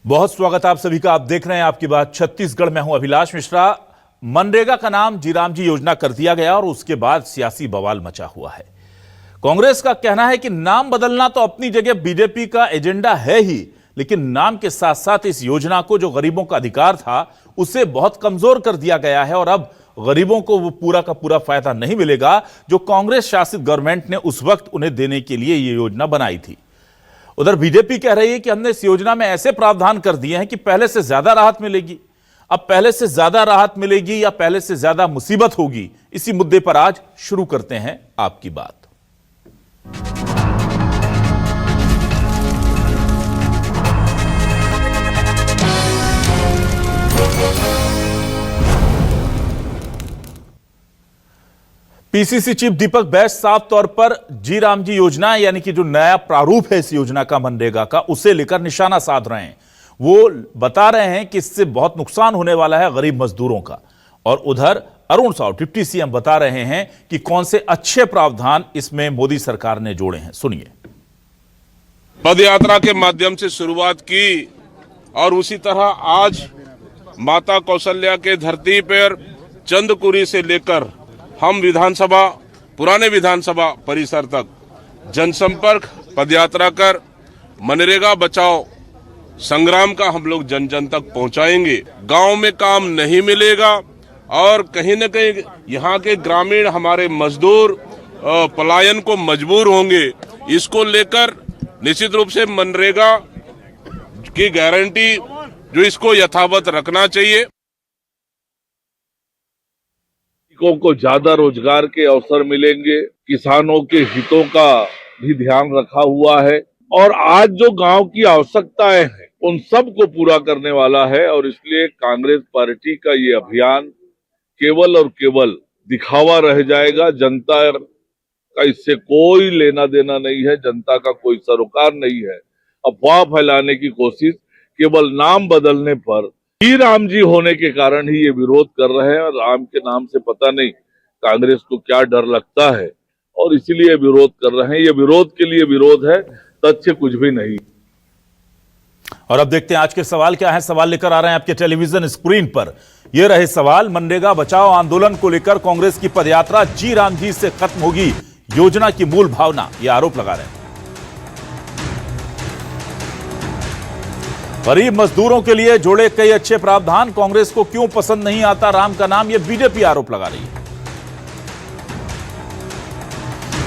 बहुत स्वागत आप सभी का। आप देख रहे हैं आपकी बात छत्तीसगढ़ में। हूं अभिलाष मिश्रा। मनरेगा का नाम जीराम जी योजना कर दिया गया और उसके बाद सियासी बवाल मचा हुआ है। कांग्रेस का कहना है कि नाम बदलना तो अपनी जगह बीजेपी का एजेंडा है ही, लेकिन नाम के साथ साथ इस योजना को जो गरीबों का अधिकार था उसे बहुत कमजोर कर दिया गया है और अब गरीबों को वो पूरा का पूरा फायदा नहीं मिलेगा जो कांग्रेस शासित गवर्नमेंट ने उस वक्त उन्हें देने के लिए यह योजना बनाई थी। उधर बीजेपी कह रही है कि हमने इस योजना में ऐसे प्रावधान कर दिए हैं कि पहले से ज्यादा राहत मिलेगी। अब पहले से ज्यादा राहत मिलेगी या पहले से ज्यादा मुसीबत होगी, इसी मुद्दे पर आज शुरू करते हैं आपकी बात। पीसीसी चीफ दीपक बैस साफ तौर पर जीराम जी योजना यानी कि जो नया प्रारूप है इस योजना का मनरेगा का, उसे लेकर निशाना साध रहे हैं। वो बता रहे हैं कि इससे बहुत नुकसान होने वाला है गरीब मजदूरों का। और उधर अरुण साव डिप्टी सीएम बता रहे हैं कि कौन से अच्छे प्रावधान इसमें मोदी सरकार ने जोड़े हैं। सुनिए। पद यात्रा के माध्यम से शुरुआत की और उसी तरह आज माता कौशल्या के धरती पर चंदकुरी से लेकर हम विधानसभा, पुराने विधानसभा परिसर तक जनसंपर्क पदयात्रा कर मनरेगा बचाओ संग्राम का हम लोग जन जन तक पहुंचाएंगे। गांव में काम नहीं मिलेगा और कहीं न कहीं यहाँ के ग्रामीण हमारे मजदूर पलायन को मजबूर होंगे। इसको लेकर निश्चित रूप से मनरेगा की गारंटी जो इसको यथावत रखना चाहिए। को ज्यादा रोजगार के अवसर मिलेंगे, किसानों के हितों का भी ध्यान रखा हुआ है और आज जो गांव की आवश्यकताएं हैं उन सब को पूरा करने वाला है। और इसलिए कांग्रेस पार्टी का ये अभियान केवल और केवल दिखावा रह जाएगा। जनता का इससे कोई लेना देना नहीं है, जनता का कोई सरोकार नहीं है। अफवाह फैलाने की कोशिश केवल नाम बदलने पर ही राम जी होने के कारण ही ये विरोध कर रहे हैं। और राम के नाम से पता नहीं कांग्रेस को क्या डर लगता है और इसीलिए विरोध कर रहे हैं। ये विरोध के लिए विरोध है, तथ्य कुछ भी नहीं। और अब देखते हैं आज के सवाल क्या है। सवाल लेकर आ रहे हैं आपके टेलीविजन स्क्रीन पर। ये रहे सवाल। मनरेगा बचाओ आंदोलन को लेकर कांग्रेस की पदयात्रा जी राम जी से खत्म होगी योजना की मूल भावना, यह आरोप लगा रहे हैं। गरीब मजदूरों के लिए जोड़े कई अच्छे प्रावधान कांग्रेस को क्यों पसंद नहीं आता राम का नाम, यह बीजेपी आरोप लगा रही है।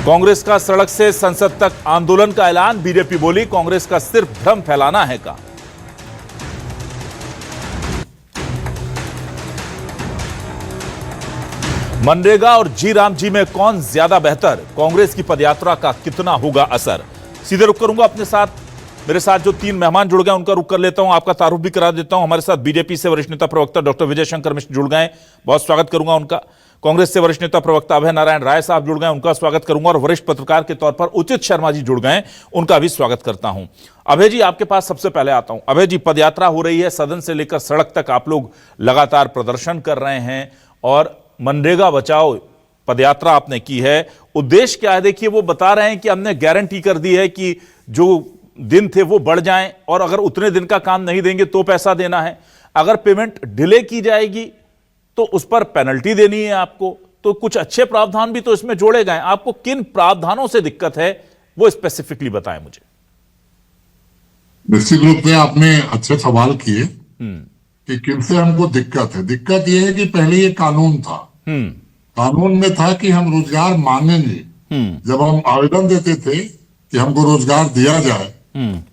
कांग्रेस का सड़क से संसद तक आंदोलन का ऐलान, बीजेपी बोली कांग्रेस का सिर्फ भ्रम फैलाना है काम। मनरेगा और जी राम जी में कौन ज्यादा बेहतर, कांग्रेस की पदयात्रा का कितना होगा असर। सीधे रुक करूंगा अपने साथ मेरे साथ जो तीन मेहमान जुड़ गए उनका रुक कर लेता हूं, आपका तारुफ भी करा देता हूं। हमारे साथ बीजेपी से वरिष्ठ नेता प्रवक्ता डॉक्टर विजय शंकर मिश्र जुड़ गए, बहुत स्वागत करूंगा उनका। कांग्रेस से वरिष्ठ नेता प्रवक्ता अभय नारायण राय साहब जुड़ गए, उनका स्वागत करूंगा। और वरिष्ठ पत्रकार के तौर पर उचित शर्मा जी जुड़ गए, उनका भी स्वागत करता हूं। अभय जी, आपके पास सबसे पहले आता हूं। अभय जी, पदयात्रा हो रही है, सदन से लेकर सड़क तक आप लोग लगातार प्रदर्शन कर रहे हैं और मनरेगा बचाओ पदयात्रा आपने की है। उद्देश्य क्या है? देखिए, वो बता रहे हैं कि हमने गारंटी कर दी है कि जो दिन थे वो बढ़ जाएं और अगर उतने दिन का काम नहीं देंगे तो पैसा देना है, अगर पेमेंट डिले की जाएगी तो उस पर पेनल्टी देनी है आपको। तो कुछ अच्छे प्रावधान भी तो इसमें जोड़े गए। आपको किन प्रावधानों से दिक्कत है वो स्पेसिफिकली बताएं मुझे। निश्चित रूप से आपने अच्छे सवाल किए कि किनसे हमको दिक्कत है। दिक्कत यह है कि पहले ये कानून था, कानून में था कि हम रोजगार मांगेंगे। जब हम आवेदन देते थे कि हमको रोजगार दिया जाए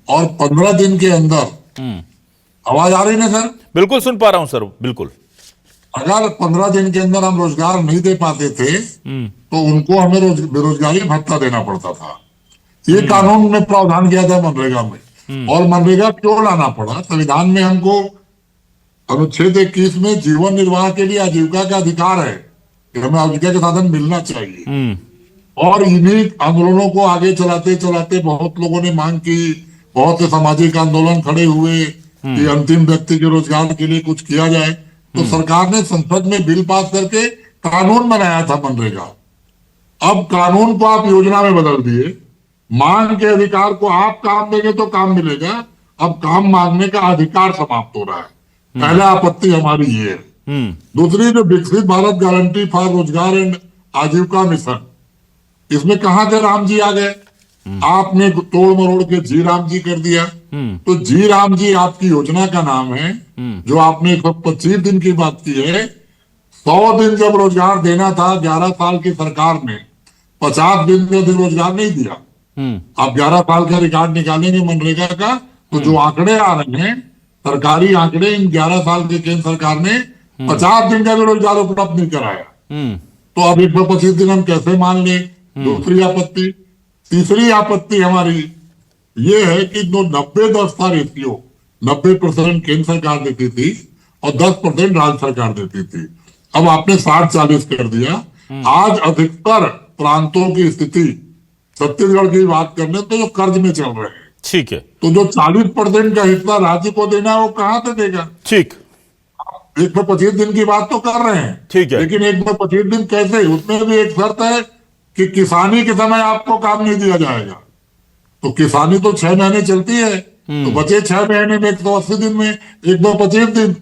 और 15 दिन के अंदर, आवाज आ रही ना सर? बिल्कुल सुन पा रहा हूं सर, बिल्कुल। अगर 15 दिन के अंदर हम रोजगार नहीं दे पाते थे तो उनको हमें बेरोजगारी भत्ता देना पड़ता था। ये कानून में प्रावधान किया था मनरेगा में। और मनरेगा क्यों लाना पड़ा? संविधान में हमको अनुच्छेद 21 में जीवन निर्वाह के लिए आजीविका का अधिकार है कि हमें आजीविका के साधन मिलना चाहिए। और इन्हीं आंदोलनों को आगे चलाते चलाते बहुत लोगों ने मांग की, बहुत से सामाजिक आंदोलन खड़े हुए कि अंतिम व्यक्ति के रोजगार के लिए कुछ किया जाए। तो सरकार ने संसद में बिल पास करके कानून बनाया था मनरेगा। अब कानून को आप योजना में बदल दिए। मांग के अधिकार को आप काम देंगे तो काम मिलेगा अब काम मांगने का अधिकार समाप्त हो रहा है। पहला आपत्ति हमारी ये है। दूसरी, जो विकसित भारत गारंटी फॉर रोजगार एंड आजीविका मिशन, इसमें कहां से राम जी आ गए? आपने तोड़ मरोड़ के जी राम जी कर दिया। तो जी राम जी आपकी योजना का नाम है, जो आपने 125 दिन की बात की है। 100 दिन जब रोजगार देना था 11 साल की सरकार ने, 50 दिन में भी रोजगार नहीं दिया। आप 11 साल का रिकॉर्ड निकालेंगे मनरेगा का, तो जो आंकड़े आ रहे हैं, सरकारी आंकड़े, इन 11 साल की केंद्र सरकार ने 50 दिन का भी रोजगार उपलब्ध नहीं कराया। तो अब 125 दिन हम कैसे मान ले? दूसरी आपत्ति। तीसरी आपत्ति हमारी ये है कि जो 90-10 था रेशियो, 90% केंद्र सरकार देती थी और 10% राज्य सरकार देती थी। अब आपने 60-40 कर दिया। आज अधिकतर प्रांतों की स्थिति, छत्तीसगढ़ की बात करने तो जो कर्ज में चल रहे हैं, ठीक है, तो जो 40% का हिस्सा राज्य को देना है वो कहां से देगा? ठीक, 125 दिन की बात तो कर रहे हैं, ठीक है, लेकिन 125 दिन कैसे? उसमें भी एक शर्त है कि किसानी के समय आपको काम नहीं दिया जाएगा। तो किसानी तो 6 महीने चलती है, तो बचे 6 महीने में 180 दिन में 125 दिन,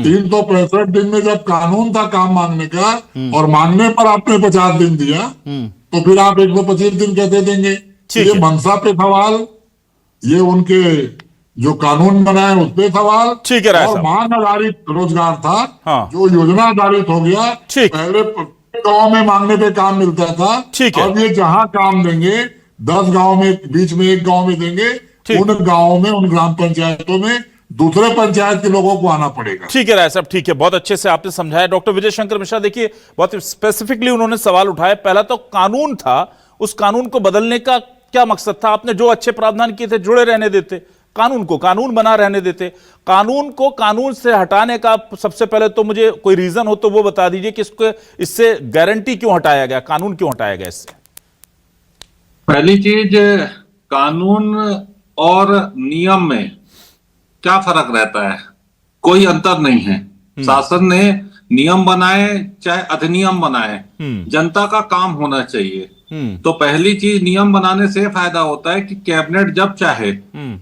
365 दिन में जब कानून था काम मांगने का और मांगने पर आपने 50 दिन दिया, तो फिर आप 125 दिन कैसे देंगे? ये मंशा पे सवाल, ये उनके जो कानून बनाए उस पे सवाल। ठीक है राय और साहब। मांग आधारित रोजगार था, हाँ। जो योजना आधारित हो गया। ठीक। पहले गांव में मांगने पे काम मिलता था, ठीक है। अब ये जहां काम देंगे 10 गांव में, बीच में एक गांव में देंगे, ठीक। उन गांवों में, उन ग्राम पंचायतों में दूसरे पंचायत के लोगों को आना पड़ेगा। ठीक है राय साहब, ठीक है, बहुत अच्छे से आपने समझाया। डॉक्टर विजय शंकर मिश्रा, देखिए बहुत स्पेसिफिकली उन्होंने सवाल उठाया। पहला तो कानून था, उस कानून को बदलने का क्या मकसद था? आपने जो अच्छे प्रावधान किए थे जुड़े रहने देते, कानून को कानून बना रहने देते। कानून को कानून से हटाने का सबसे पहले तो मुझे कोई रीजन हो तो वो बता दीजिए कि इसको, इससे गारंटी क्यों हटाया गया, कानून क्यों हटाया गया इससे? पहली चीज, कानून और नियम में क्या फर्क रहता है? कोई अंतर नहीं है। शासन ने नियम बनाए चाहे अधिनियम बनाए, जनता का काम होना चाहिए। तो पहली चीज, नियम बनाने से फायदा होता है कि कैबिनेट जब चाहे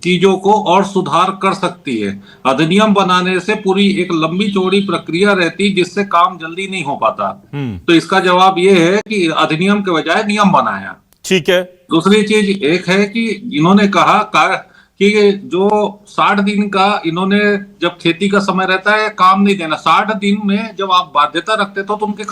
चीजों को और सुधार कर सकती है। अधिनियम बनाने से पूरी एक लंबी चौड़ी प्रक्रिया रहती है, जिससे काम जल्दी नहीं हो पाता। तो इसका जवाब ये है कि अधिनियम के बजाय नियम बनाया। ठीक है। दूसरी चीज एक है कि इन्होंने कहा कि जो 60 दिन का, इन्होंने जब खेती का समय रहता है काम नहीं देना, 60 दिन में जब आप बाध्यता रखते थे तो उनके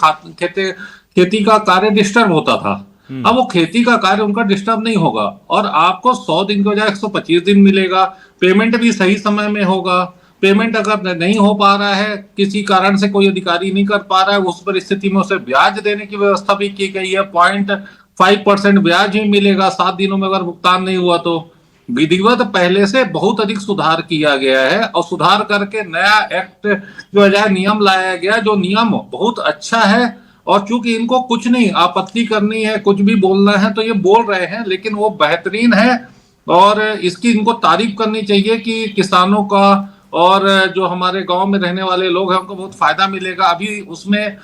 खेती का कार्य डिस्टर्ब होता था। अब वो खेती का कार्य उनका डिस्टर्ब नहीं होगा और आपको 100 दिन के बजाय 125 दिन मिलेगा। पेमेंट भी सही समय में होगा। पेमेंट अगर नहीं हो पा रहा है, किसी कारण से कोई अधिकारी नहीं कर पा रहा है, उस परिस्थिति में उसे ब्याज देने की व्यवस्था भी की गई है। 0.5% ब्याज ही मिलेगा 7 दिनों में अगर भुगतान नहीं हुआ तो। विधिवत पहले से बहुत अधिक सुधार किया गया है और सुधार करके नया एक्ट जो है नियम लाया गया, जो नियम बहुत अच्छा है। और चूंकि इनको कुछ नहीं आपत्ति करनी है, कुछ भी बोलना है तो ये बोल रहे हैं, लेकिन वो बेहतरीन है और इसकी इनको तारीफ करनी चाहिए कि किसानों का और जो हमारे गांव में रहने वाले लोग हैं उनको बहुत फायदा मिलेगा। अभी उसमें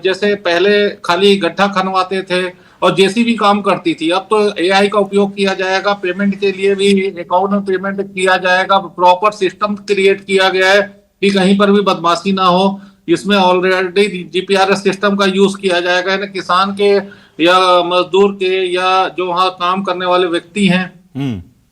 जैसे पहले खाली गड्ढा खनवाते थे और जेसीबी काम करती थी, अब तो एआई का उपयोग किया जाएगा। पेमेंट के लिए भी अकाउंट में पेमेंट किया जाएगा। प्रॉपर सिस्टम क्रिएट किया गया है कि कहीं पर भी बदमाशी ना हो। इसमें ऑलरेडी जीपीआरएस सिस्टम का यूज किया जाएगा। यानी किसान के या मजदूर के या जो वहां काम करने वाले व्यक्ति हैं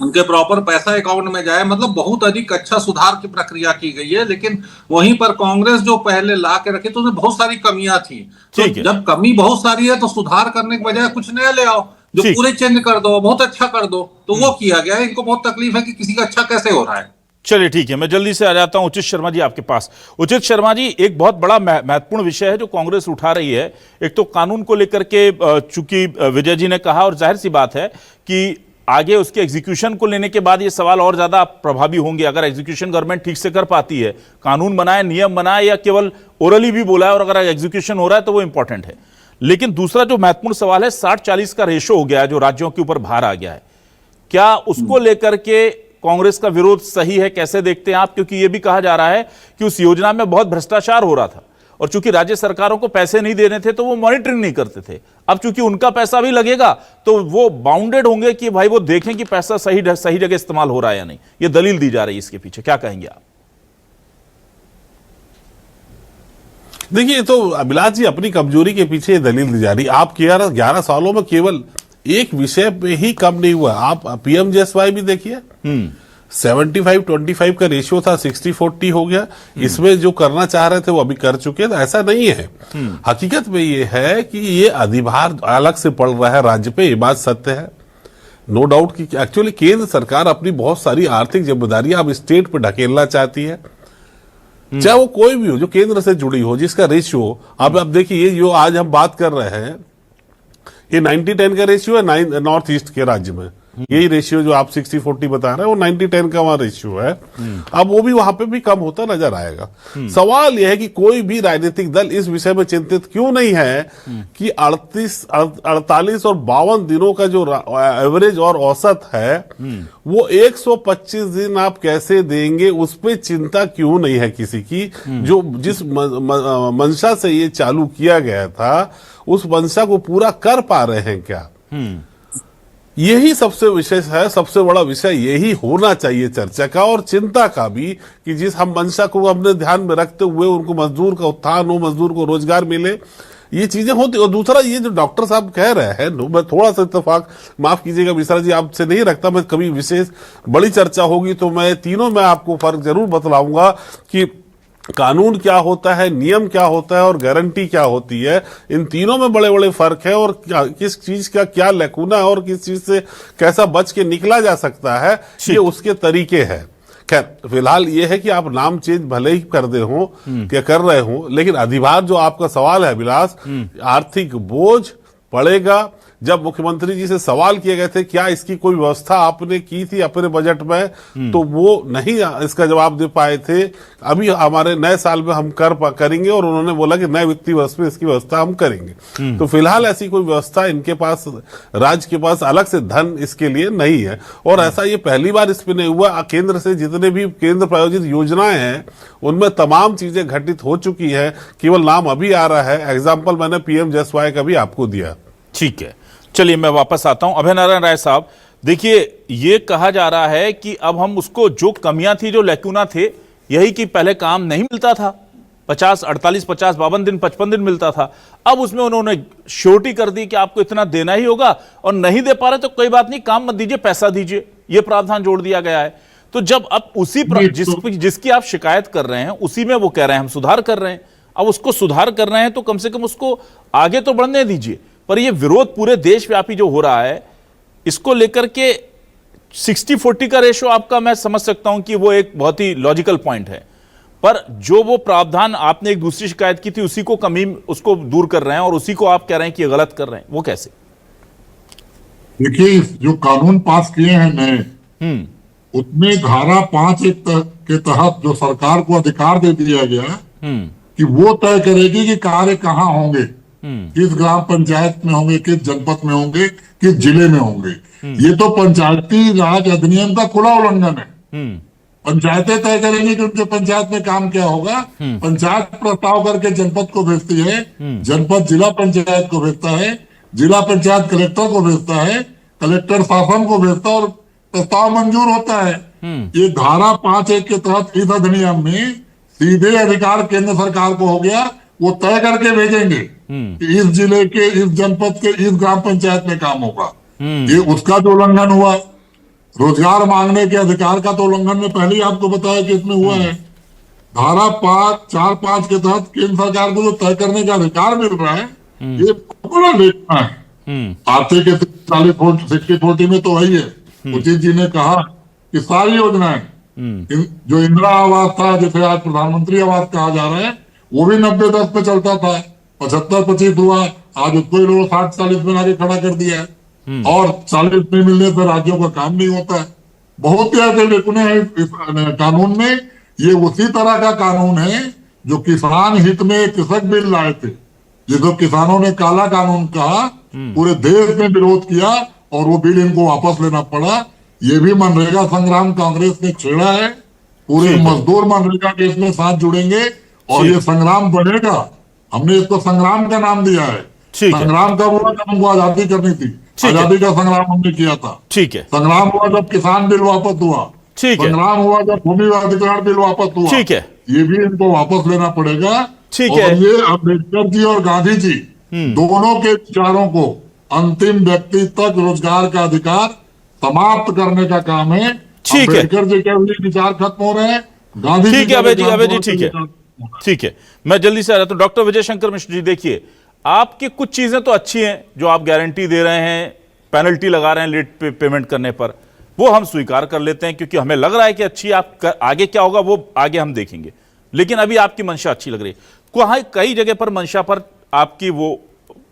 उनके प्रॉपर पैसा अकाउंट में जाए। मतलब बहुत अधिक अच्छा सुधार की प्रक्रिया की गई है। लेकिन वहीं पर कांग्रेस जो पहले ला के रखी तो उसमें बहुत सारी कमियां थी। तो जब कमी बहुत सारी है तो सुधार करने के बजाय कुछ नया ले आओ, जो पूरे चेंज कर दो, बहुत अच्छा कर दो। तो वो किया गया है। इनको बहुत तकलीफ है कि किसी का अच्छा कैसे हो रहा है। चलिए ठीक है, मैं जल्दी से आ जाता हूं उचित शर्मा जी आपके पास। उचित शर्मा जी, एक बहुत बड़ा महत्वपूर्ण विषय है जो कांग्रेस उठा रही है। एक तो कानून को लेकर के, चूंकि विजय जी ने कहा और जाहिर सी बात है कि आगे उसके एग्जीक्यूशन को लेने के बाद ये सवाल और ज्यादा प्रभावी होंगे। अगर एग्जीक्यूशन गवर्नमेंट ठीक से कर पाती है, कानून बनाए, नियम बनाए, या केवल ओरली भी बोला है और अगर एग्जीक्यूशन हो रहा है तो वो इंपॉर्टेंट है। लेकिन दूसरा जो महत्वपूर्ण सवाल है, 60-40 का रेशो हो गया है जो राज्यों के ऊपर भार आ गया है, क्या उसको लेकर के कांग्रेस का विरोध सही है? कैसे देखते हैं आप? क्योंकि यह भी कहा जा रहा है कि उस योजना में बहुत भ्रष्टाचार हो रहा था और चूंकि राज्य सरकारों को पैसे नहीं देने थे तो वो मॉनिटरिंग नहीं करते थे। अब चूंकि उनका पैसा भी लगेगा तो वो बाउंडेड होंगे कि भाई वो देखें कि पैसा सही जगह इस्तेमाल हो रहा है या नहीं। ये दलील दी जा रही है इसके पीछे, क्या कहेंगे आप? देखिए, तो अभिलाष जी अपनी कमजोरी के पीछे ये दलील दी जा रही। आप 11 सालों में केवल एक विषय पे ही कम नहीं हुआ। आप पीएमजेएसवाई भी देखिए, 75-25 का रेशियो था, 60-40 हो गया। इसमें जो करना चाह रहे थे वो अभी कर चुके हैं। तो ऐसा नहीं है। हकीकत में ये है कि ये अधिभार अलग से पड़ रहा है राज्य पे, ये बात सत्य है, नो डाउट कि एक्चुअली केंद्र सरकार अपनी बहुत सारी आर्थिक जिम्मेदारियां अब स्टेट पे ढकेलना चाहती है, चाहे वो कोई भी हो जो केंद्र से जुड़ी हो, जिसका रेशियो अब देखिए, ये जो आज हम बात कर रहे हैं ये 90-10 का रेशियो है नॉर्थ ईस्ट के राज्य में। यही रेशियो जो आप 60-40 बता रहे हैं वो 90-10 का वहां रेशियो है। अब वो भी वहां पे भी कम होता नजर आएगा। सवाल यह है कि कोई भी राजनीतिक दल इस विषय में चिंतित क्यों नहीं है कि 48 और 52 दिनों का जो एवरेज और औसत है वो 125 दिन आप कैसे देंगे, उस पर चिंता क्यों नहीं है किसी की। जो जिस मंशा से ये चालू किया गया था उस मंशा को पूरा कर पा रहे हैं क्या, यही सबसे विशेष है। सबसे बड़ा विषय यही होना चाहिए चर्चा का और चिंता का भी, कि जिस हम मंशा को अपने ध्यान में रखते हुए उनको मजदूर का उत्थान हो, मजदूर को रोजगार मिले, ये चीजें होती। और दूसरा ये जो डॉक्टर साहब कह रहे हैं, मैं थोड़ा सा इत्तेफाक, माफ कीजिएगा मिश्रा जी, आपसे नहीं रखता। मैं कभी विशेष बड़ी चर्चा होगी तो मैं तीनों में आपको फर्क जरूर बतलाऊंगा कि कानून क्या होता है, नियम क्या होता है और गारंटी क्या होती है। इन तीनों में बड़े बड़े फर्क है और किस चीज का क्या लैकुना है और किस चीज से कैसा बच के निकला जा सकता है, ये उसके तरीके हैं। खैर, फिलहाल ये है कि आप नाम चेंज भले ही कर दे हो या कर रहे हो, लेकिन अधिभार जो आपका सवाल है अभिलाष, आर्थिक बोझ पड़ेगा। जब मुख्यमंत्री जी से सवाल किए गए थे क्या इसकी कोई व्यवस्था आपने की थी अपने बजट में, तो वो नहीं इसका जवाब दे पाए थे। अभी हमारे नए साल में हम करेंगे और उन्होंने बोला कि नए वित्तीय वर्ष में इसकी व्यवस्था हम करेंगे। तो फिलहाल ऐसी कोई व्यवस्था इनके पास, राज्य के पास अलग से धन इसके लिए नहीं है। और ऐसा ये पहली बार इसमें नहीं हुआ। केंद्र से जितने भी केंद्र प्रायोजित योजनाएं हैं उनमें तमाम चीजें घटित हो चुकी है, केवल नाम अभी आ रहा है। एग्जाम्पल मैंने पीएमजेएसवाई का भी आपको दिया। ठीक है, चलिए मैं वापस आता हूं। अभय नारायण राय साहब, देखिए ये कहा जा रहा है कि अब हम उसको, जो कमियां थी, जो लैकुना थे, यही कि पहले काम नहीं मिलता था, 48, 50, 52 दिन, 55 दिन मिलता था। अब उसमें उन्होंने श्योरिटी कर दी कि आपको इतना देना ही होगा और नहीं दे पा रहे तो कोई बात नहीं, काम मत दीजिए, पैसा दीजिए, ये प्रावधान जोड़ दिया गया है। तो जब अब उसी जिसकी आप शिकायत कर रहे हैं उसी में वो कह रहे हैं हम सुधार कर रहे हैं, अब उसको सुधार कर रहे हैं तो कम से कम उसको आगे तो बढ़ने दीजिए। पर यह विरोध पूरे देशव्यापी जो हो रहा है, इसको लेकर के 60-40 का रेशो आपका, मैं समझ सकता हूं कि वो एक बहुत ही लॉजिकल पॉइंट है, पर जो वो प्रावधान आपने एक दूसरी शिकायत की थी उसी को कमी, उसको दूर कर रहे हैं और उसी को आप कह रहे हैं कि गलत कर रहे हैं, वो कैसे? देखिए, जो कानून पास किए हैं नए, उसमें धारा 5 के तहत जो सरकार को अधिकार दे दिया गया कि वो तय करेगी कि कार्य कहां होंगे, किस ग्राम पंचायत में होंगे, किस जनपद में होंगे, किस जिले में होंगे। ये तो पंचायती राज अधिनियम का खुला उल्लंघन है। पंचायतें तय करेंगी कि उनके पंचायत में काम क्या होगा। पंचायत प्रस्ताव करके जनपद को भेजती है, जनपद जिला पंचायत को भेजता है, जिला पंचायत कलेक्टर को भेजता है, कलेक्टर शासन को भेजता है और प्रस्ताव मंजूर होता है। ये धारा 5(1) के तहत इस अधिनियम में सीधे अधिकार केंद्र सरकार को हो गया। वो तय करके भेजेंगे कि इस जिले के, इस जनपद के, इस ग्राम पंचायत में काम होगा। ये उसका जो उल्लंघन हुआ। रोजगार मांगने के अधिकार का तो उल्लंघन में पहले ही आपको बताया कि इसमें हुआ है। धारा 4(5) के तहत केंद्र सरकार को जो तय करने का अधिकार मिल रहा है, ये बड़ा देखना है। आर्थिक 60-40 में तो वही है। उचित जी ने कहा कि सारी योजनाएं, जो इंदिरा आवास था, जिसे आज प्रधानमंत्री आवास कहा जा रहा है, वो भी 90-10 पे चलता था, 75-25 हुआ, आज उसको ही लोग 60-40 में आगे खड़ा कर दिया है। और 40 नहीं मिलने से राज्यों का काम नहीं होता है। बहुत ही ऐसे लेकुने हैं इस कानून में। ये उसी तरह का कानून है जो किसान हित में कृषक बिल लाए थे, जिसको किसानों ने काला कानून कहा, पूरे देश में विरोध किया और वो बिल इनको वापस लेना पड़ा। ये भी मनरेगा संग्राम कांग्रेस ने छेड़ा है। पूरे मजदूर मनरेगा के इसमें साथ जुड़ेंगे और ठीक। ये संग्राम बढ़ेगा। हमने इसको संग्राम का नाम दिया है। ठीक है। संग्राम कब हुआ? जब हमको आजादी करनी थी। ठीक है। आजादी का संग्राम हमने किया था। ठीक है। संग्राम हुआ जब किसान बिल वापस हुआ। ठीक है। संग्राम हुआ जब भूमि अधिग्रहण बिल वापस हुआ। ठीक है। ये भी इनको वापस लेना पड़ेगा। ठीक और है। ये अम्बेडकर जी और गांधी जी दोनों के विचारों को अंतिम व्यक्ति तक रोजगार का अधिकार समाप्त करने का काम है। ठीक है। अम्बेडकर जी के भी विचार खत्म हो रहे हैं, गांधी जी ठीक है के अभय जी, विचार अभय जी, खत्म ठीक है, हो रहे हैं। ठीक है। मैं जल्दी से आ रहा हूं। डॉक्टर विजय शंकर मिश्र जी, देखिए, आपकी कुछ चीजें तो अच्छी हैं जो आप गारंटी दे रहे हैं, पेनल्टी लगा रहे हैं लेट पेमेंट करने पर, वो हम स्वीकार कर लेते हैं क्योंकि हमें लग रहा है कि अच्छी। आगे क्या होगा वो आगे हम देखेंगे, लेकिन अभी आपकी मंशा अच्छी लग रही है। कई जगह पर मंशा पर आपकी वो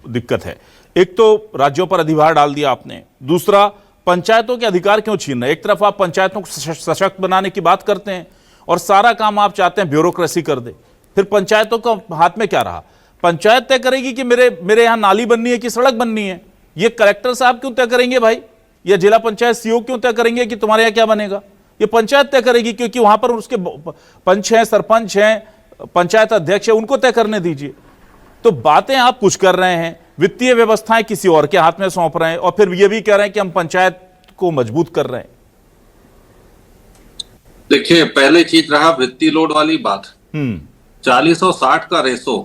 दिक्कत है। एक तो राज्यों पर अधिभार डाल दिया आपने, दूसरा पंचायतों के अधिकार क्यों छीन रहे हैं? एक तरफ आप पंचायतों को सशक्त बनाने की बात करते हैं और सारा काम आप चाहते हैं ब्यूरोक्रेसी कर दे, फिर पंचायतों का हाथ में क्या रहा? पंचायत तय करेगी कि मेरे यहां नाली बननी है कि सड़क बननी है। ये कलेक्टर साहब क्यों तय करेंगे भाई? या जिला पंचायत सीओ क्यों तय करेंगे कि तुम्हारे यहां क्या बनेगा? ये पंचायत तय करेगी, क्योंकि वहां पर उसके पंच हैं, सरपंच हैं, पंचायत अध्यक्ष है, उनको तय करने दीजिए। तो बातें आप कुछ कर रहे हैं, वित्तीय व्यवस्थाएं किसी और के हाथ में सौंप रहे हैं, और फिर ये भी कह रहे हैं कि हम पंचायत को मजबूत कर रहे हैं। देखिए, पहले चीज रहा वित्तीय लोड वाली बात। 40 और 60 का रेशो,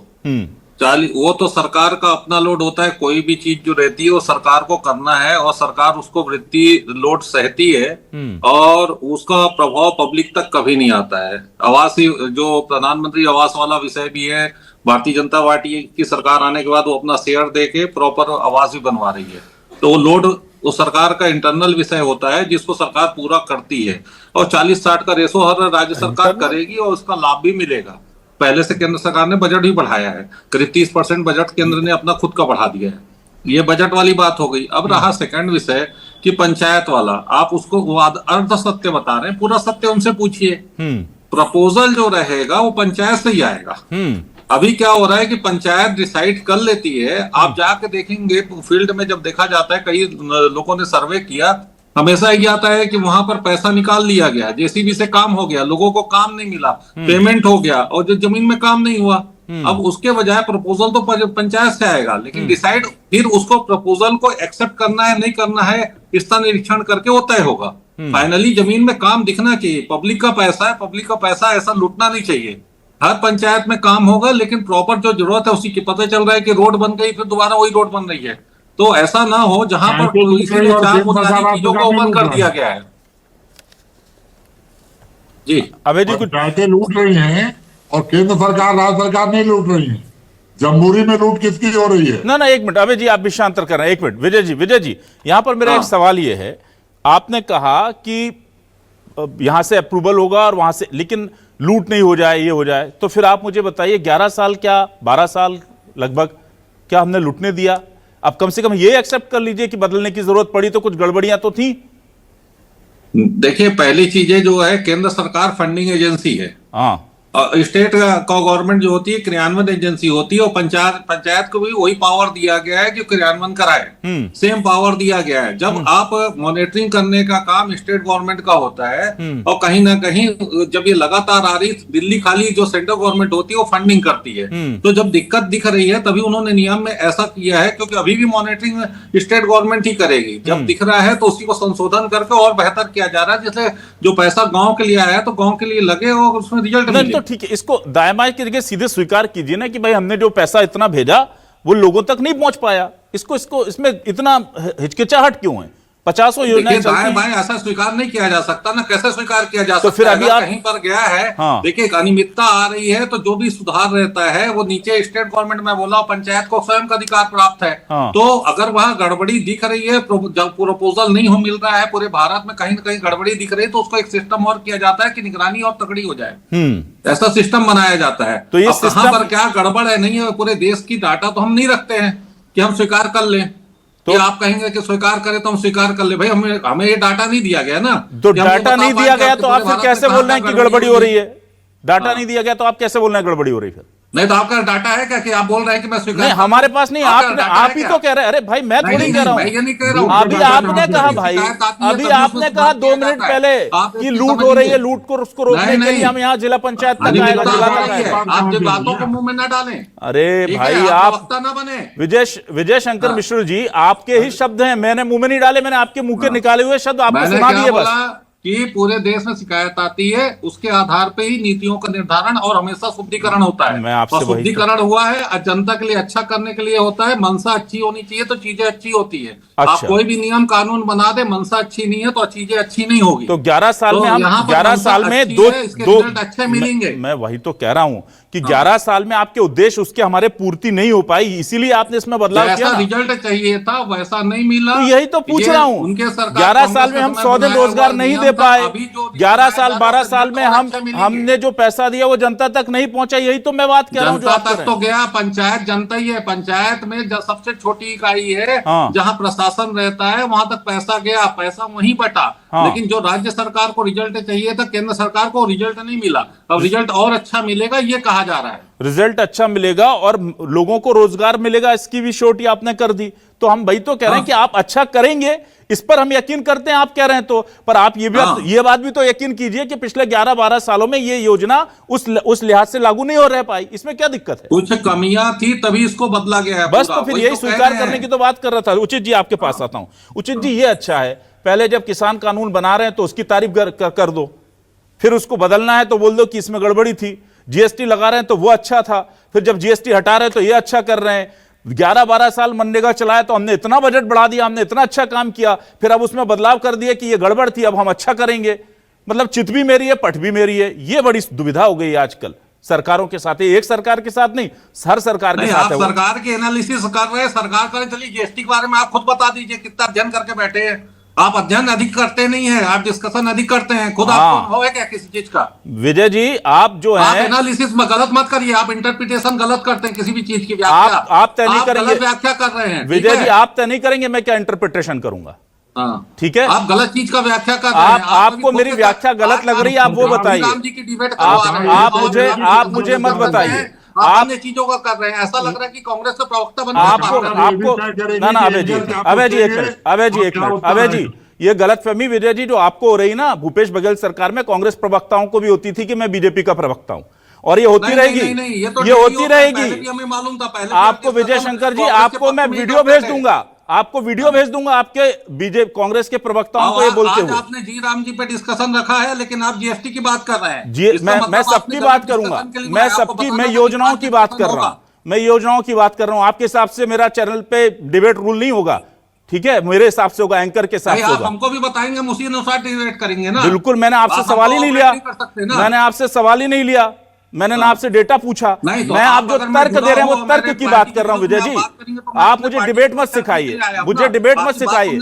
40 वो तो सरकार का अपना लोड होता है। कोई भी चीज जो रहती है वो सरकार को करना है और सरकार उसको वित्तीय लोड सहती है और उसका प्रभाव पब्लिक तक कभी नहीं आता है। आवासीय जो प्रधानमंत्री आवास वाला विषय भी है, भारतीय जनता पार्टी की सरकार आने के बाद वो अपना शेयर दे के प्रॉपर आवास भी बनवा रही है। तो वो लोड वो सरकार का इंटरनल विषय होता है जिसको सरकार पूरा करती है, और 40-60 का रेशो हर राज्य सरकार करेगी और उसका लाभ भी मिलेगा। पहले से केंद्र सरकार ने बजट भी बढ़ाया है, करीब 30% बजट केंद्र ने अपना खुद का बढ़ा दिया है। ये बजट वाली बात हो गई। अब रहा सेकंड विषय कि पंचायत वाला, आप उसको अर्ध सत्य बता रहे हैं, पूरा सत्य उनसे पूछिए। प्रपोजल जो रहेगा वो पंचायत से ही आएगा। अभी क्या हो रहा है कि पंचायत डिसाइड कर लेती है। आप जाके देखेंगे फील्ड में, जब देखा जाता है, कई लोगों ने सर्वे किया, हमेशा ये आता है कि वहां पर पैसा निकाल लिया गया, जेसीबी से काम हो गया, लोगों को काम नहीं मिला, पेमेंट हो गया और जो जमीन में काम नहीं हुआ। अब उसके बजाय प्रपोजल तो पंचायत से आएगा, लेकिन डिसाइड फिर उसको प्रपोजल को एक्सेप्ट करना है नहीं करना है, इसका निरीक्षण करके वो तय होगा। फाइनली जमीन में काम दिखना चाहिए। पब्लिक का पैसा है, पब्लिक का पैसा ऐसा लूटना नहीं चाहिए। हर पंचायत में काम होगा, लेकिन प्रॉपर जो जरूरत है उसी की। पता चल रहा है कि रोड बन गई, फिर दोबारा वही रोड बन रही है। तो ऐसा ना हो जहां पर इसीलिए 4 बुनियादी चीजों को ओपन कर दिया गया है। जी अभय जी, कुछ पंचायतें लूट रही हैं और केंद्र सरकार, राज्य सरकार नहीं लूट रही है। जमहूरी में लूट किसकी हो रही है? ना एक मिनट अभय जी, आप विषयांतर कर रहे हैं। एक मिनट विजय जी, यहां पर मेरा एक सवाल ये है, आपने कहा कि यहां से अप्रूवल होगा और वहां से, लेकिन लूट नहीं हो जाए, ये हो जाए, तो फिर आप मुझे बताइए 11 साल क्या 12 साल लगभग क्या हमने लूटने दिया? अब कम से कम ये एक्सेप्ट कर लीजिए कि बदलने की जरूरत पड़ी तो कुछ गड़बड़ियां तो थी। देखिए, पहली चीजें जो है, केंद्र सरकार फंडिंग एजेंसी है। हाँ, स्टेट का गवर्नमेंट जो होती है क्रियान्वयन एजेंसी होती है, और पंचायत को भी वही पावर दिया गया है कि क्रियान्वयन कराए। सेम पावर दिया गया है। जब आप मॉनिटरिंग करने का काम स्टेट गवर्नमेंट का होता है, और कहीं ना कहीं जब ये लगातार आ रही, दिल्ली खाली जो सेंट्रल गवर्नमेंट होती है वो फंडिंग करती है। तो जब दिक्कत दिख रही है तभी उन्होंने नियम में ऐसा किया है, क्योंकि अभी भी मॉनिटरिंग स्टेट गवर्नमेंट ही करेगी। जब दिख रहा है तो उसी को संशोधन करके और बेहतर किया जा रहा है, जैसे जो पैसा गाँव के लिए आया है तो गाँव के लिए लगे और उसमें रिजल्ट मिले। तो ठीक है, इसको दायमाई की जगह सीधे स्वीकार कीजिए ना कि भाई हमने जो पैसा इतना भेजा वो लोगों तक नहीं पहुंच पाया। इसमें इतना हिचकिचाहट क्यों है? 50 योजनाएं दाएं बाएं ऐसा स्वीकार नहीं किया जा सकता ना। कैसे स्वीकार किया जा तो सकता फिर है? अभी अगर आप कहीं पर गया है, हाँ। देखिए अनियमितता आ रही है, तो जो भी सुधार रहता है वो नीचे स्टेट गवर्नमेंट में बोला, पंचायत को स्वयं का अधिकार प्राप्त है। हाँ। तो अगर वहां गड़बड़ी दिख रही है, प्रपोजल नहीं हो मिल रहा है, पूरे भारत में कहीं ना कहीं गड़बड़ी दिख रही है, तो उसको एक सिस्टम और किया जाता है कि निगरानी और तगड़ी हो जाए। ऐसा सिस्टम बनाया जाता है। तो ये कहां पर क्या गड़बड़ है नहीं है, पूरे देश की डाटा तो हम नहीं रखते हैं कि हम स्वीकार कर लें। तो आप कहेंगे कि स्वीकार करें तो हम स्वीकार कर ले। भाई हमें ये डाटा नहीं दिया गया ना। तो डाटा नहीं दिया गया तो आप फिर कैसे बोल रहे हैं कि गड़बड़ी हो रही है? डाटा नहीं दिया गया तो आप कैसे बोल रहे हैं गड़बड़ी हो रही है? फिर नहीं तो आपका डाटा है क्या कि आप बोल रहे हैं कि मैं स्वीकार नहीं, हमारे पास नहीं, आपका आपने डाटा आप है ही क्या? तो कह रहे हैं। अरे भाई मैं थोड़ी नहीं, कह रहा मैं ये नहीं कह रहा हूँ, हूँ। अभी आपने कहा भाई, शिकायत आती है, अभी तभी आपने उसको कहा सुधार 2 किया मिनट जाता है। पहले आप कि इसकी लूट समझ हो रही है, लीजिए। लूट को उसको रोकने के लिए हम यहाँ जिला पंचायत तक अभी आएगा, मुद्दा जिला हमारा तक ही है, आएगा। आप जो बातों को मुंह में न डालें। अरे ठीक भाई है, आप प्रवक्ता न बने। विजय शंकर मिश्र जी, आपके ही शब्द हैं, मैंने मुंह में नहीं डाले, मैंने आपके मुंह के निकाले हुए शब्द आपको मैंने सुना क्या दिए बस। बोला कि पूरे देश में शिकायत आती है, उसके आधार पे ही नीतियों का निर्धारण और हमेशा शुद्धिकरण होता है। मैं आपसे और वही शुद्धिकरण हुआ है जनता के लिए अच्छा करने के लिए होता है। मनसा अच्छी होनी चाहिए तो चीजें अच्छी होती है। अच्छा। आप कोई भी नियम कानून बना दे, मनसा अच्छी नहीं है तो चीजें अच्छी नहीं होगी। तो 11 साल तो में हम यहाँ पर 11 मनसा साल में अच्छी दो है, इसके दो रिजल्ट अच्छे मिलेंगे। मैं वही तो कह रहा हूं कि 11 साल में आपके उद्देश्य उसके हमारे पूर्ति नहीं हो पाई, इसीलिए आपने इसमें बदलाव किया जैसा ना। रिजल्ट चाहिए था वैसा नहीं मिला। तो यही तो पूछ ये रहा हूं, उनके सरकार 11 कांग्रेस साल में के हम समय 100 दिन बनाया रोजगार हुआ नहीं नियम दे था, पाए, अभी जो 11 साल बनाया 12 था, साल में और हम अच्छे मिलेंगे। हमने जो पैसा दिया वो जनता तक नहीं पहुंचा, यही तो मैं बात कह रहा हूं जो जनता आप कह तक रहे तो हैं। गया, पंचायत जनता ही है। पंचायत में सबसे छोटी इकाई है, हाँ। जहां प्रशासन रहता है, वहां तक पैसा गया, पैसा वहीं बटा। हाँ। लेकिन जो राज्य सरकार को रिजल्ट चाहिए था, केंद्र सरकार को रिजल्ट नहीं मिला। अब रिजल्ट और अच्छा मिलेगा ये कहा जा रहा है। रिजल्ट अच्छा मिलेगा और लोगों को रोजगार मिलेगा, इसकी भी श्योरिटी आपने कर दी। तो हम वही तो कह रहे हैं कि आप अच्छा करेंगे, इस पर हम यकीन करते हैं, आप कह रहे हैं तो। पर आप ये बात भी तो यकीन कीजिए कि पिछले 11-12 सालों में ये योजना उस लिहाज से लागू नहीं हो रह पाई, इसमें क्या दिक्कत है? कुछ कमियां थी तभी इसको बदला गया है बस पूरा। तो फिर वही यही तो कह स्वीकार रहे करने हैं। की तो बात कर रहा था। उचित जी आपके पास आता हूं। उचित जी, ये अच्छा है, पहले जब किसान कानून बना रहे हैं तो उसकी तारीफ कर दो, फिर उसको बदलना है तो बोल दो कि इसमें गड़बड़ी थी। जीएसटी लगा रहे हैं तो वो अच्छा था, फिर जब जीएसटी हटा रहे हैं तो ये अच्छा कर रहे हैं। 11-12 साल मनरेगा चलाया तो हमने इतना बजट बढ़ा दिया, हमने इतना अच्छा काम किया, फिर अब उसमें बदलाव कर दिया कि ये गड़बड़ थी, अब हम अच्छा करेंगे। मतलब चित भी मेरी है, पट भी मेरी है। ये बड़ी दुविधा हो गई आजकल सरकारों के साथ, एक सरकार के साथ नहीं, हर सरकार के नहीं, साथ आप है वो। सरकार के एनालिसिस कर रहे हैं, सरकार करें। चलिए जीएसटी के बारे में आप खुद बता दीजिए, कितना अध्ययन करके बैठे हैं आप? अध्ययन अधिक करते नहीं है, आप डिस्कशन अधिक करते हैं। खुद हाँ। आपको अनुभव है क्या किसी चीज का? विजय जी, आप जो आप है एनालिसिस में गलत मत करिए, आप इंटरप्रिटेशन गलत करते हैं किसी भी चीज की व्याख्या। आप तय नहीं करेंगे। गलत व्याख्या कर रहे हैं। विजय ठीक जी, है? आप तय नहीं करेंगे, मैं क्या इंटरप्रिटेशन करूंगा? हाँ। ठीक है, आप गलत चीज का व्याख्या कर रहे हैं। आपको मेरी व्याख्या गलत लग रही है, आप वो बताइए। राम जी की डिबेट आप मुझे मत बताइए। आप अन्य चीजों का कर रहे हैं। ऐसा लग रहा है कि कांग्रेस के प्रवक्ता बनने की आपको बात कर रहे हैं। आपको ना अभय जी एक मिनट अभय जी, ये गलतफहमी विजय जी जो आपको हो रही ना, भूपेश बघेल सरकार में कांग्रेस प्रवक्ताओं को भी होती थी कि मैं बीजेपी का प्रवक्ता हूं, और ये होती रहेगी, ये होती रहेगी। हमें मालूम था पहले। आपको विजय शंकर जी, आपको मैं वीडियो भेज दूंगा, आपको वीडियो भेज दूंगा आपके बीजेपी कांग्रेस के प्रवक्ताओं को ये बोलते हुए। आपने जी राम जी पे डिस्कशन रखा है, लेकिन आप जीएसटी की बात कर रहे हैं। मैं सबकी बात करूंगा, मैं योजनाओं की बात कर रहा हूं, मैं योजनाओं की बात कर रहा हूं। आपके हिसाब से मेरा चैनल पे डिबेट रूल नहीं होगा, ठीक है? मेरे हिसाब से होगा, एंकर के हिसाब से होगा। हमको भी बताएंगे, हम उसी अनुसार डिबेट करेंगे ना। बिल्कुल, मैंने आपसे सवाल ही नहीं लिया, मैंने आपसे सवाल ही नहीं लिया, मैंने ना आपसे डेटा पूछा। मैं आप जो तर्क दे रहे हैं वो तर्क की बात कर रहा हूं विजय जी। आप मुझे डिबेट मत सिखाइए, मुझे डिबेट मत सिखाइए,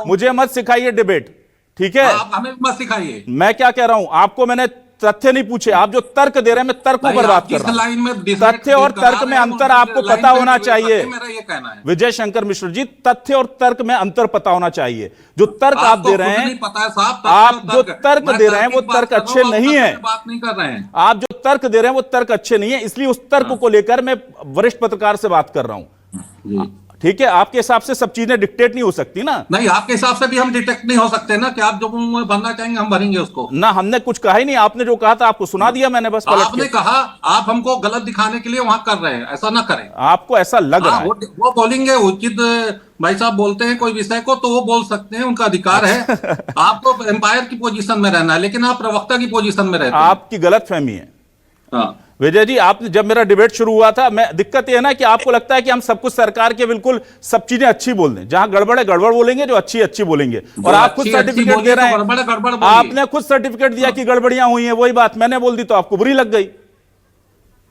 मुझे मत सिखाइए डिबेट, ठीक है? हमें मत सिखाइए। मैं क्या कह रहा हूं, आपको मैंने तथ्य नहीं पूछे, आप जो तर्क दे रहे हैं मैं तर्क को बर्बाद कर रहा हूं। तथ्य और तर्क में अंतर आपको पता होना चाहिए मेरा ये कहना है। विजय शंकर मिश्र जी, तथ्य और तर्क में अंतर पता होना चाहिए। जो तर्क आप दे रहे हैं, आप जो तर्क दे रहे हैं वो तर्क अच्छे नहीं है। बात नहीं कर रहे हैं। आप जो तर्क दे रहे हैं वो तर्क अच्छे नहीं है, इसलिए उस तर्क को लेकर मैं वरिष्ठ पत्रकार से बात कर रहा हूं। ठीक है, आपके हिसाब से सब चीजें डिक्टेट नहीं हो सकती ना। नहीं, आपके हिसाब से भी हम डिटेक्ट नहीं हो सकते ना कि आप जो मुंह भरना चाहेंगे हम भरेंगे उसको ना। हमने कुछ कहा ही नहीं, आपने जो कहा था आपको सुना दिया मैंने, बस पलट आपने कहा आप हमको गलत दिखाने के लिए वहां कर रहे हैं, ऐसा ना करें। आपको ऐसा लग रहा है। वो बोलेंगे उचित भाई साहब बोलते हैं कोई विषय को तो वो बोल सकते हैं, उनका अधिकार है। आपको एम्पायर की पोजीशन में रहना है, लेकिन आप प्रवक्ता की पोजीशन में रहते हैं। आपकी गलतफहमी है। हाँ। विजय जी, आपने जब मेरा डिबेट शुरू हुआ था, मैं दिक्कत यह है ना कि आपको लगता है कि हम सब कुछ सरकार के बिल्कुल सब चीजें अच्छी बोल दें, जहां गड़बड़ है गड़बड़ बोलेंगे, जो अच्छी अच्छी बोलेंगे। और आप खुद सर्टिफिकेट दे रहे हैं, आपने खुद सर्टिफिकेट दिया कि गड़बड़ियां हुई हैं, वही बात मैंने बोल दी तो आपको बुरी लग गई।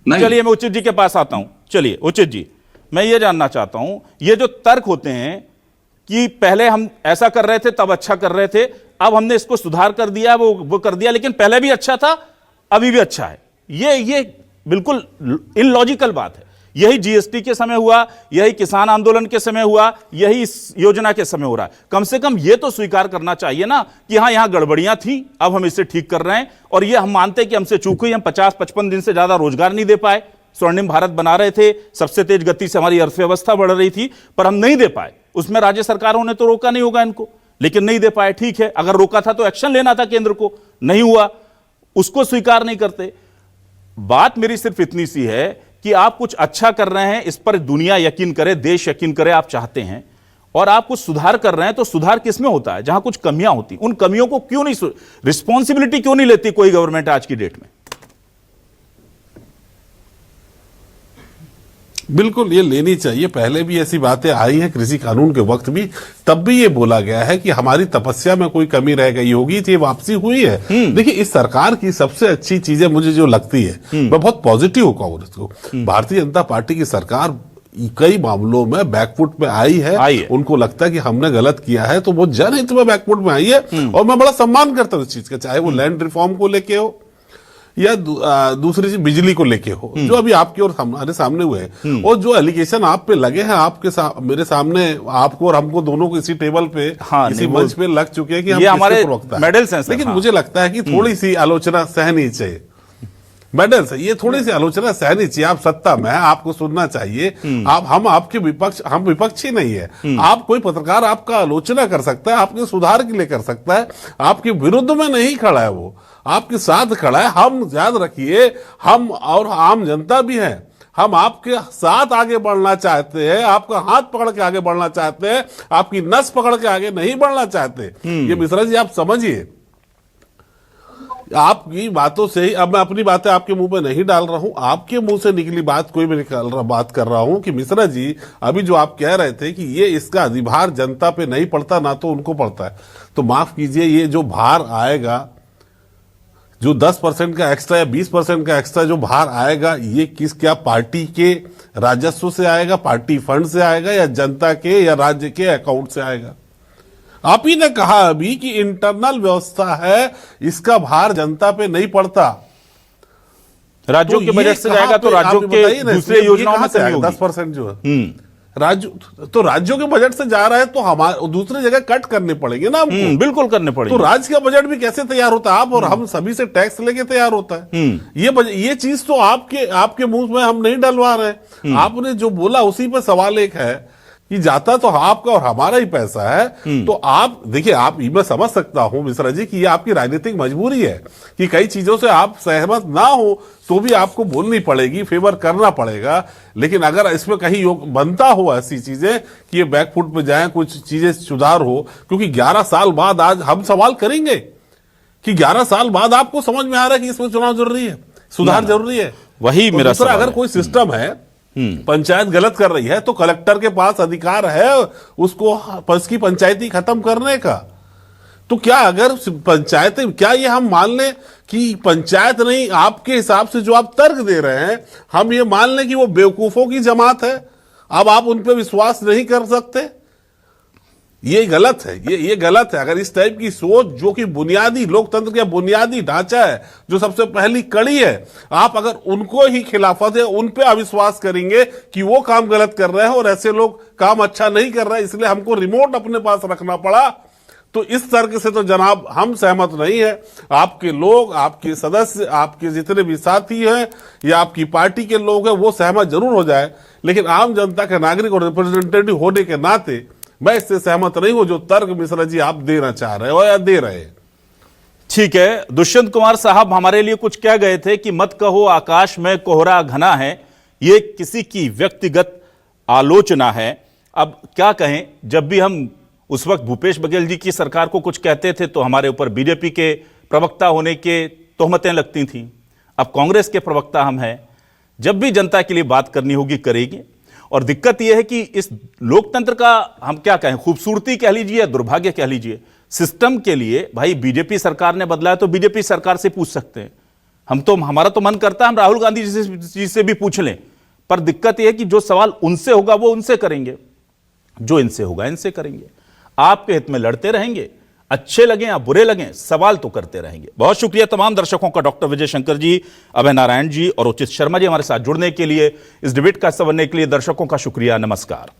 चलिए मैं उचित जी के पास आता हूं। चलिए उचित जी, मैं ये जानना चाहता हूं, ये जो तर्क होते हैं कि पहले हम ऐसा कर रहे थे तब अच्छा कर रहे थे, अब हमने इसको सुधार कर दिया, वो कर दिया, लेकिन पहले भी अच्छा था अभी भी अच्छा है, ये बिल्कुल इलॉजिकल बात है। यही जीएसटी के समय हुआ, यही किसान आंदोलन के समय हुआ, यही इस योजना के समय हो रहा है। कम से कम ये तो स्वीकार करना चाहिए ना कि हाँ, यहां गड़बड़ियां थी, अब हम इसे ठीक कर रहे हैं, और ये हम मानते हैं कि हमसे चूक हुई, हम 50-55 दिन से ज्यादा रोजगार नहीं दे पाए, स्वर्णिम भारत बना रहे थे, सबसे तेज गति से हमारी अर्थव्यवस्था बढ़ रही थी, पर हम नहीं दे पाए। उसमें राज्य सरकारों ने तो रोका नहीं होगा इनको, लेकिन नहीं दे पाए। ठीक है, अगर रोका था तो एक्शन लेना था केंद्र को, नहीं हुआ, उसको स्वीकार नहीं करते। बात मेरी सिर्फ इतनी सी है कि आप कुछ अच्छा कर रहे हैं, इस पर दुनिया यकीन करे, देश यकीन करे, आप चाहते हैं, और आप कुछ सुधार कर रहे हैं, तो सुधार किसमें होता है? जहां कुछ कमियां होती, उन कमियों को क्यों नहीं, रिस्पॉन्सिबिलिटी क्यों नहीं लेती कोई गवर्नमेंट आज की डेट में? बिल्कुल ये लेनी चाहिए। पहले भी ऐसी बातें आई हैं, कृषि कानून के वक्त भी, तब भी ये बोला गया है कि हमारी तपस्या में कोई कमी रह गई होगी, तो ये वापसी हुई है। देखिए, इस सरकार की सबसे अच्छी चीजें मुझे जो लगती है, मैं बहुत पॉजिटिव हूं कांग्रेस को। भारतीय जनता पार्टी की सरकार कई मामलों में बैकफुट में आई है। उनको लगता है कि हमने गलत किया है, तो वो जनहित में बैकफुट में आई है, और मैं बड़ा सम्मान करता हूं इस चीज का, चाहे वो लैंड रिफॉर्म को लेके हो या दूसरी चीज बिजली को लेके हो, जो अभी आपके और हमारे सामने हुए हैं, और जो एलिगेशन आप पे लगे हैं, मेरे सामने आपको और हमको दोनों को इसी टेबल पे, इसी मंच पे लग चुके हैं कि हम हमारे मेडल्स हैं। लेकिन मुझे लगता है कि थोड़ी सी आलोचना सहनी चाहिए। मेडल्स है, ये थोड़ी सी आलोचना सहनी चाहिए। आप सत्ता में है, आपको सुनना चाहिए। हम आपके विपक्ष, हम विपक्षी नहीं है। आप कोई पत्रकार आपका आलोचना कर सकता है, आपके सुधार के लिए कर सकता है, आपके विरुद्ध में नहीं खड़ा है, वो आपके साथ खड़ा है। हम याद रखिए, हम और आम जनता भी हैं, हम आपके साथ आगे बढ़ना चाहते हैं, आपका हाथ पकड़ के आगे बढ़ना चाहते हैं, आपकी नस पकड़ के आगे नहीं बढ़ना चाहते। ये मिश्रा जी आप समझिए, आपकी बातों से ही, अब मैं अपनी बातें आपके मुंह पे नहीं डाल रहा हूं, आपके मुंह से निकली बात कोई मैं बात कर रहा हूं कि मिश्रा जी अभी जो आप कह रहे थे कि ये इसका अधिभार जनता पे नहीं पड़ता, ना तो उनको पड़ता है, तो माफ कीजिए, ये जो भार आएगा, जो 10% का एक्स्ट्रा या 20% का एक्स्ट्रा जो भार आएगा, ये क्या पार्टी के राजस्व से आएगा, पार्टी फंड से आएगा, या जनता के या राज्य के अकाउंट से आएगा? आप ही ने कहा अभी कि इंटरनल व्यवस्था है, इसका भार जनता पे नहीं पड़ता, राज्यों के बजट से जाएगा, तो राज्यों के दूसरे योजनाओं में से 10% जो है राज्यों के बजट से जा रहा है, तो हमारे दूसरी जगह कट करने पड़ेंगे ना हमको। बिल्कुल करने पड़ेंगे। तो राज्य का बजट भी कैसे तैयार होता है? आप और हम सभी से टैक्स लेके तैयार होता है। ये चीज तो आपके मुंह में हम नहीं डलवा रहे। आपने जो बोला उसी पे सवाल एक है कि जाता तो आपका और हमारा ही पैसा है। तो आप देखिए, आप मैं समझ सकता हूं मिश्रा जी कि ये आपकी राजनीतिक मजबूरी है कि कई चीजों से आप सहमत ना हो तो भी आपको बोलनी पड़ेगी, फेवर करना पड़ेगा। लेकिन अगर इसमें कहीं बनता हो ऐसी चीजें कि ये बैकफुट पे जाए, कुछ चीजें सुधार हो, क्योंकि 11 साल बाद आज हम सवाल करेंगे कि 11 साल बाद आपको समझ में आ रहा है कि इसमें चुनाव जरूरी है, सुधार जरूरी है। वही मेरा सवाल है। अगर कोई सिस्टम है, पंचायत गलत कर रही है, तो कलेक्टर के पास अधिकार है उसको उसकी पंचायती खत्म करने का। तो क्या अगर पंचायतें, क्या ये हम मान लें कि पंचायत नहीं, आपके हिसाब से जो आप तर्क दे रहे हैं, हम ये मान लें कि वो बेवकूफों की जमात है, अब आप उन पे विश्वास नहीं कर सकते? ये गलत है, ये गलत है। अगर इस टाइप की सोच, जो कि बुनियादी लोकतंत्र का बुनियादी ढांचा है, जो सबसे पहली कड़ी है, आप अगर उनको ही खिलाफत है, उन पे अविश्वास करेंगे कि वो काम गलत कर रहे हैं और ऐसे लोग काम अच्छा नहीं कर रहे हैं, इसलिए हमको रिमोट अपने पास रखना पड़ा, तो इस तर्क से तो जनाब हम सहमत नहीं है। आपके लोग, आपके सदस्य, आपके जितने भी साथी हैं या आपकी पार्टी के लोग हैं, वो सहमत जरूर हो जाए, लेकिन आम जनता के नागरिक और रिप्रेजेंटेटिव होने के नाते मैं इससे सहमत नहीं हूं जो तर्क मिश्रा जी आप देना चाह रहे हो या दे रहे हैं। ठीक है, दुष्यंत कुमार साहब हमारे लिए कुछ कह गए थे कि मत कहो आकाश में कोहरा घना है, ये किसी की व्यक्तिगत आलोचना है। अब क्या कहें, जब भी हम उस वक्त भूपेश बघेल जी की सरकार को कुछ कहते थे तो हमारे ऊपर बीजेपी के प्रवक्ता होने के तोहमतें लगती थीं। अब कांग्रेस के प्रवक्ता हम हैं, जब भी जनता के लिए बात करनी होगी करेंगे। और दिक्कत यह है कि इस लोकतंत्र का हम क्या कहें, खूबसूरती कह लीजिए या दुर्भाग्य कह लीजिए, सिस्टम के लिए भाई बीजेपी सरकार ने बदला है तो बीजेपी सरकार से पूछ सकते हैं। हमारा तो मन करता है हम राहुल गांधी जी से भी पूछ लें, पर दिक्कत यह है कि जो सवाल उनसे होगा वो उनसे करेंगे, जो इनसे होगा इनसे करेंगे। आपके हित में लड़ते रहेंगे, अच्छे लगें या बुरे लगें, सवाल तो करते रहेंगे। बहुत शुक्रिया तमाम दर्शकों का, डॉक्टर विजय शंकर जी, अभय नारायण जी और उचित शर्मा जी हमारे साथ जुड़ने के लिए, इस डिबेट का हिस्सा बनने के लिए दर्शकों का शुक्रिया। नमस्कार।